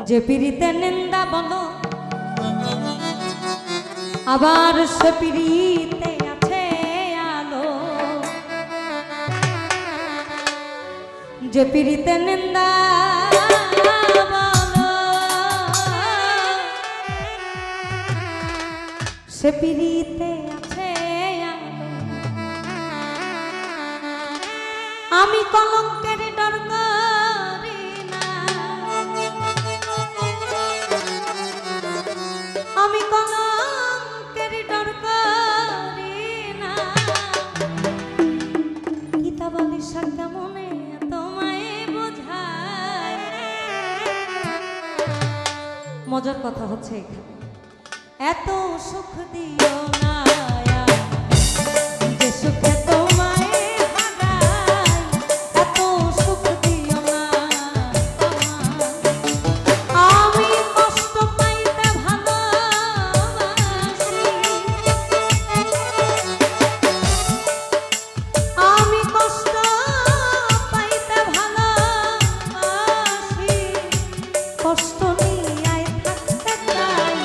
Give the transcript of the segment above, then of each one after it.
যে পিরিতে নিন্দা বলো আবার সে পিরিতে আছে আলো, যে পিরিতে নিন্দা বলো সে পিরিতে আছে আলো। আমি কলঙ্কের ডর করি না, আমি কলঙ্কের ডর করি না, কিতাবালি সাক্ষা মনে তোমায় বোঝায়। মজার কথা হচ্ছে এখানে এত সুখ দিও না যে সুখে তোমায় হারাই, এত সুখ দিও না আমি কষ্ট পাইতে ভালোবাসি, আমি কষ্ট পাইতে ভালোবাসি, কষ্ট নিয়ে থাকতে চাই,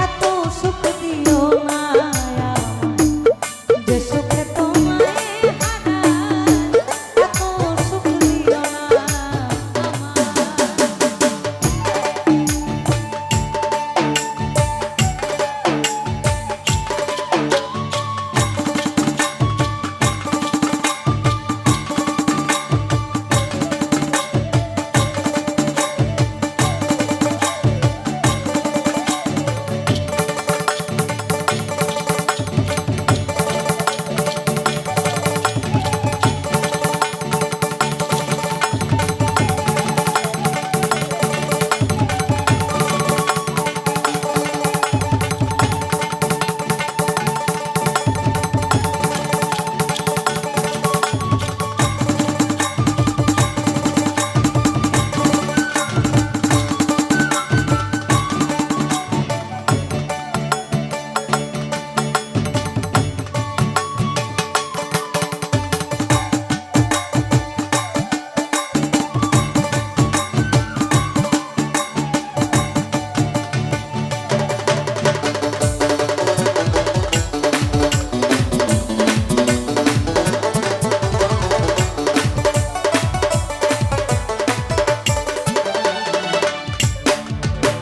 এত সুখ দিও না যে সুখে তোমায় হারাই, এত সুখ দিও না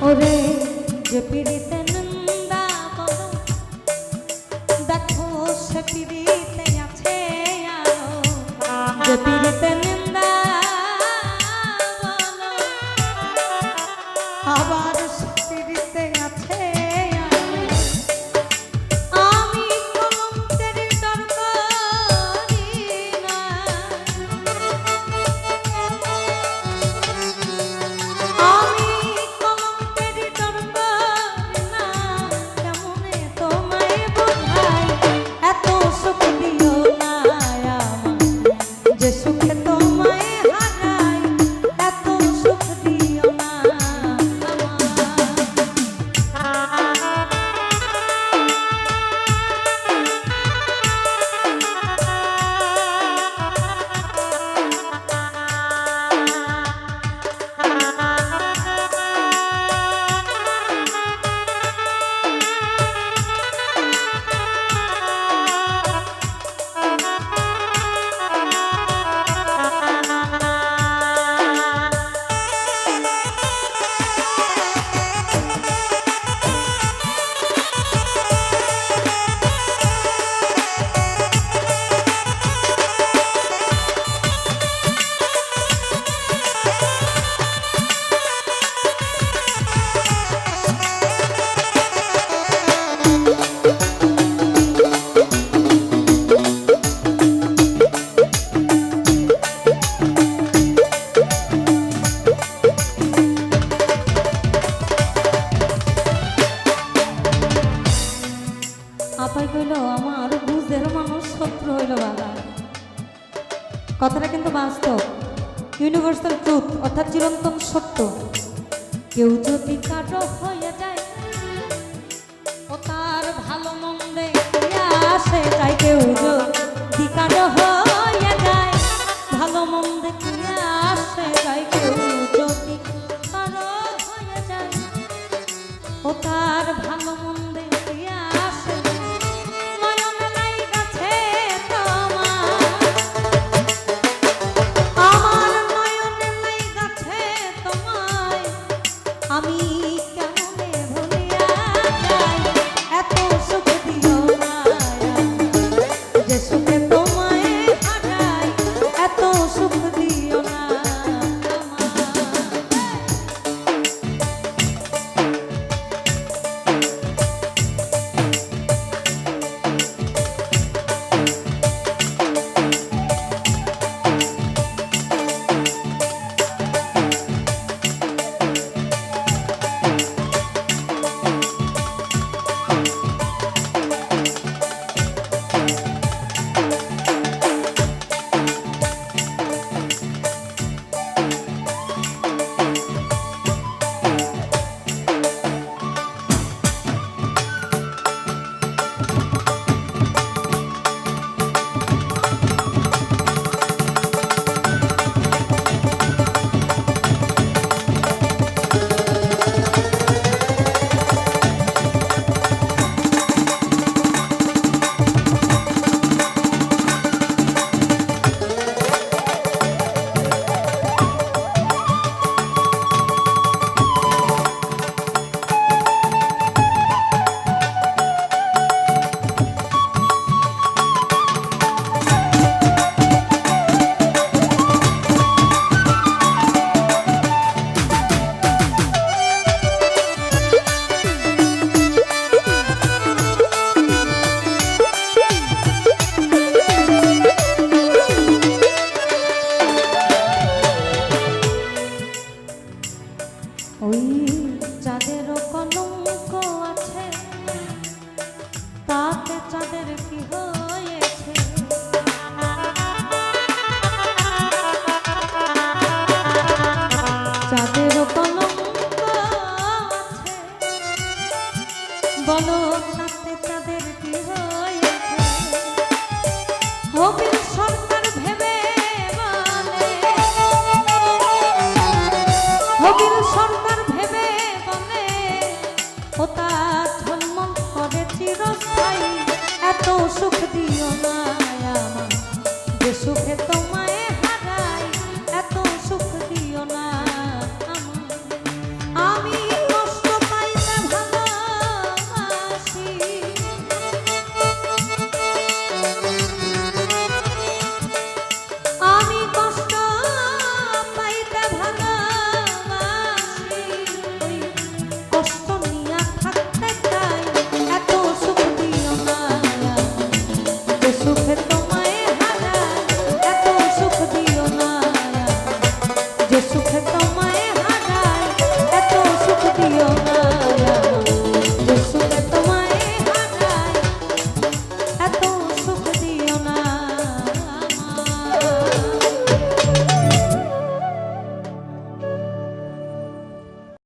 ওরে যে পিরিতে নিন্দা বলো দেখো সে পিরিতে আছে আলো, যে পিরিতে নিন্দা বলো আবার সে পিরিতে আছে আলো। আমি কলঙ্কের ডর করি না, আমি কলঙ্কের ডর করি না, কেমনে তোমায় বোঝাই, এত সুখ দিও না আমায় যে সুখে তোমায় হারাই, এত সুখ দিও না আপাই কইল আমার বুঝের মানুষ শত্রু হইল বাবা। কথাটা কিন্তু বাস্তব, ইউনিভার্সাল ট্রুথ অর্থাৎ চিরন্তন সত্য। কেউ যদি কারো হয়ে যায় ও তার ভালো মন্দে আসে যায়, কেউ যদি কারো হয়ে যায় ভালো মন্দে আসে যায়, কেউ যদি কারো হয়ে ও তার ভালো মন্দে আসে নয়নে নাই গাছে তোমার, আমার নয়নে নাই গাছে তোমায় আমি কেমনে ভুলিয়া যাই, এত সুখ দিও না যে সুখে তোমায় হারাই, এত সুখ দিও না। ওই চাঁদেরও কলঙ্ক আছে, তাতে চাঁদের কি হয়েছে, চাঁদেরও কলঙ্ক আছে, বলো তাতে চাঁদের কি হয়েছে, হবির সরকার ভেবে বলে, হবির সরকার ভেবে বলে ও তার ঝলমল করে চিরস্থায়ী, এত সুখ দিও না